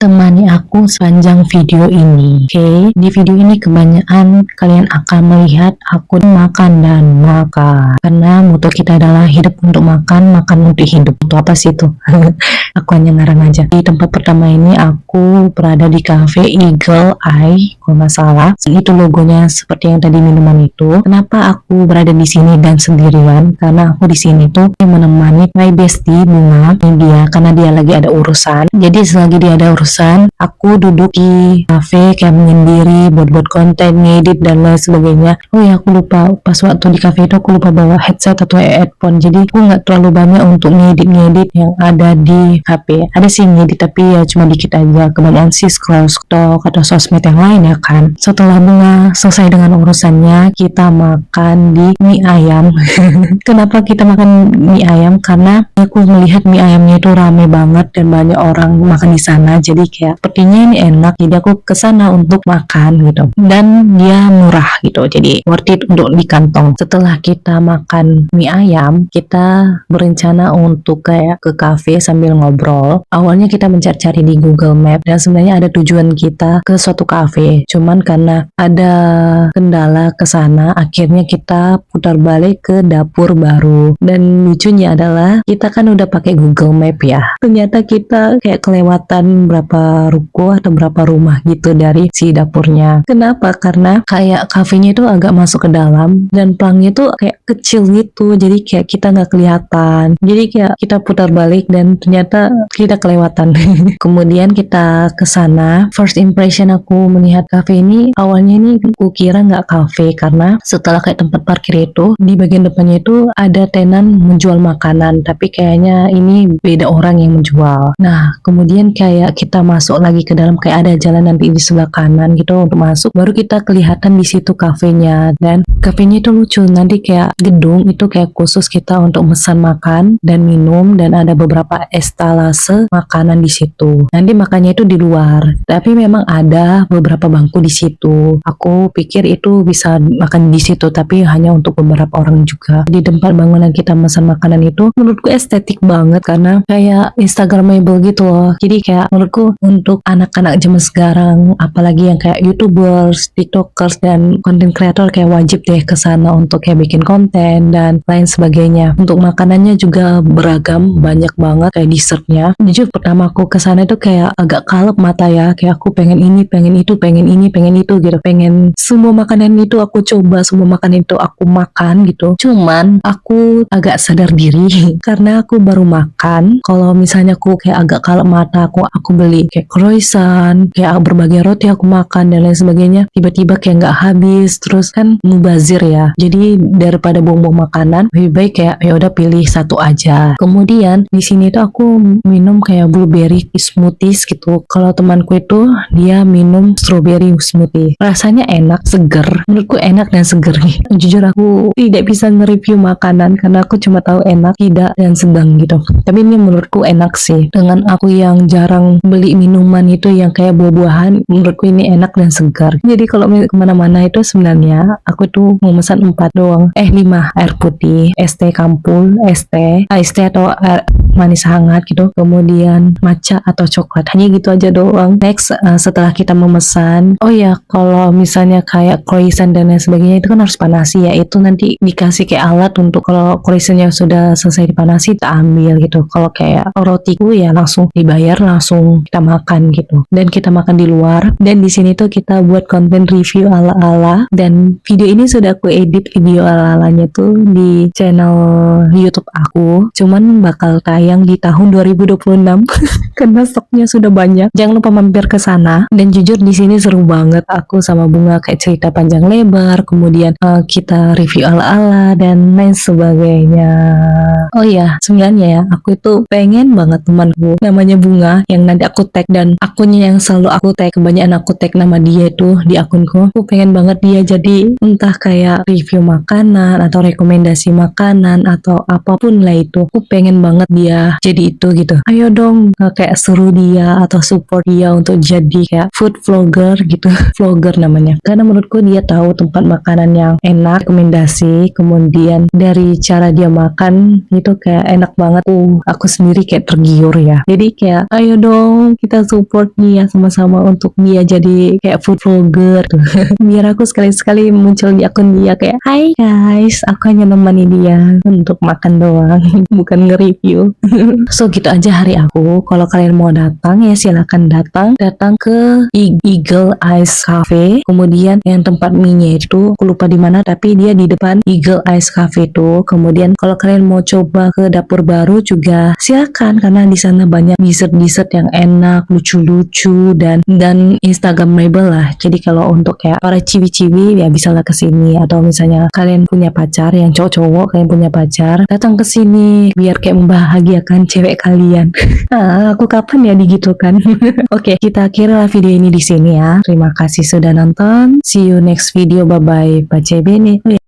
Temani aku sepanjang video ini. Oke, di video ini kebanyakan kalian akan melihat aku makan dan makan. Karena moto kita adalah hidup untuk makan, makan untuk hidup. Untuk apa sih itu? Aku hanya ngarang aja. Di tempat pertama ini aku berada di cafe Eagle Eye, kalau nggak salah. Itu logonya seperti yang tadi minuman itu. Kenapa aku berada di sini dan sendirian? Karena aku di sini tuh menemani my bestie Bunga. Ini dia, karena dia lagi ada urusan. Jadi selagi dia ada urusan, aku duduk di cafe kayak menyendiri, buat konten, ngedit dan lain sebagainya. Oh ya, aku lupa pas waktu di cafe itu aku lupa bawa headset atau headphone. Jadi aku nggak terlalu banyak untuk ngedit yang ada di HP. Ada sih ngedit tapi ya cuma dikit aja. Kebanyakan sih scroll TikTok atau sosmed yang lain ya kan. Setelah Bunga selesai dengan urusannya, kita makan di mie ayam. Kenapa kita makan mie ayam? Karena aku melihat mie ayamnya itu rame banget dan banyak orang makan di sana. Jadi kayak sepertinya ini enak. Jadi aku kesana untuk makan gitu. Dan dia murah gitu. Jadi worth it untuk di kantong. Setelah kita makan mie ayam, kita berencana untuk kayak ke cafe sambil ngobrol. Awalnya kita mencari-cari di Google Map dan sebenarnya ada tujuan kita ke suatu cafe. Cuman karena ada kendala ke sana, akhirnya kita putar balik ke dapur baru. Dan lucunya adalah kita kan udah pakai Google Map ya. Ternyata kita kayak kelewatan berapa ruko atau berapa rumah gitu dari si dapurnya. Kenapa? Karena kayak kafenya itu agak masuk ke dalam dan pelangnya tuh kayak kecil gitu. Jadi kayak kita nggak kelihatan. Jadi kayak kita putar balik dan ternyata kita kelewatan. Kemudian kita ke sana. First impression aku melihat cafe ini, awalnya ini aku kira nggak cafe karena setelah kayak tempat parkir itu di bagian depannya itu ada tenan menjual makanan, tapi kayaknya ini beda orang yang menjual. Nah, kemudian kayak kita masuk lagi ke dalam, kayak ada jalan nanti di sebelah kanan gitu untuk masuk, baru kita kelihatan di situ kafenya. Dan kafenya itu lucu, nanti kayak gedung itu kayak khusus kita untuk pesan makan dan minum, dan ada beberapa estalase makanan di situ. Nanti makannya itu di luar, tapi memang ada beberapa bangku di situ. Aku pikir itu bisa makan di situ, tapi hanya untuk beberapa orang juga. Di tempat bangunan kita pesan makanan itu menurutku estetik banget karena kayak instagramable gitu loh. Jadi kayak menurutku untuk anak-anak zaman sekarang, apalagi yang kayak youtubers, tiktokers dan content creator, kayak wajib deh ke sana untuk kayak bikin konten dan lain sebagainya. Untuk makanannya juga beragam, banyak banget kayak dessertnya. Jujur pertama aku ke sana itu kayak agak kalep mata ya, kayak aku pengen ini, pengen itu, pengen ini, pengen itu gitu. Pengen semua makanan itu aku coba, semua makanan itu aku makan gitu. Cuman aku agak sadar diri karena aku baru makan. Kalau misalnya aku kayak agak kalep mata, aku beli kayak croissant, kayak berbagai roti aku makan dan lain sebagainya, tiba-tiba kayak nggak habis, terus kan mubazir ya. Jadi daripada buang-buang makanan, lebih baik kayak ya udah pilih satu aja. Kemudian di sini tuh aku minum kayak blueberry smoothies gitu. Kalau temanku itu dia minum strawberry smoothie. Rasanya enak, seger. Menurutku enak dan seger nih. Jujur aku tidak bisa nge-review makanan karena aku cuma tahu enak, tidak, dan sedang gitu. Tapi ini menurutku enak sih. Dengan aku yang jarang beli minuman itu yang kayak buah-buahan, menurutku ini enak dan segar. Jadi kalau kemana-mana itu sebenarnya aku tuh mau pesan 4 doang. 5 air putih, es teh kampul, es teh atau air manis hangat gitu. Kemudian matcha atau coklat. Hanya gitu aja doang. Next, setelah kita memesan, oh ya, kalau misalnya kayak croissant dan lain sebagainya itu kan harus panasi ya. Itu nanti dikasih kayak alat untuk kalau croissantnya sudah selesai dipanasi kita ambil gitu. Kalau kayak rotiku ya langsung dibayar, langsung kita makan gitu. Dan kita makan di luar. Dan di sini tuh kita buat konten review ala-ala. Dan video ini sudah aku edit video ala-alanya tuh di channel YouTube aku. Cuman bakal tayang di tahun 2026 karena stoknya sudah banyak. Jangan lupa mampir ke sana. Dan jujur di sini seru banget. Aku sama Bunga kayak cerita panjang lebar. Kemudian kita review ala-ala dan lain sebagainya. Oh iya, sebenarnya ya, aku itu pengen banget temanku namanya Bunga yang nanti aku tag, dan akunnya yang selalu aku tag, kebanyakan aku tag nama dia itu di akunku. Aku pengen banget dia jadi entah kayak review makanan atau rekomendasi makanan atau apapun lah itu. Aku pengen banget dia dia jadi itu gitu. Ayo dong kayak suruh dia atau support dia untuk jadi kayak food vlogger gitu. Vlogger namanya. Karena menurutku dia tahu tempat makanan yang enak, rekomendasi, kemudian dari cara dia makan itu kayak enak banget. Aku sendiri kayak tergiur ya. Jadi kayak ayo dong kita support dia sama-sama untuk dia jadi kayak food vlogger tuh. Biar aku sekali-sekali muncul di akun dia kayak, hai guys, aku hanya nemani dia untuk makan doang, bukan nge-review. So gitu aja hari aku. Kalau kalian mau datang ya silakan datang ke Eagle Eyes Cafe. Kemudian yang tempat mie-nya itu aku lupa di mana, tapi dia di depan Eagle Eyes Cafe tuh. Kemudian kalau kalian mau coba ke dapur baru juga silakan, karena di sana banyak dessert-dessert yang enak, lucu-lucu dan instagramable lah. Jadi kalau untuk kayak para ciwi-ciwi ya bisa lah ke sini, atau misalnya kalian punya pacar yang cowok-cowok, kalian punya pacar, datang ke sini biar kayak membahagiakan cewek kalian. Aku kapan ya digitukan? Oke, kita akhiri video ini di sini ya. Terima kasih sudah nonton. See you next video. Bye bye. Bye bye.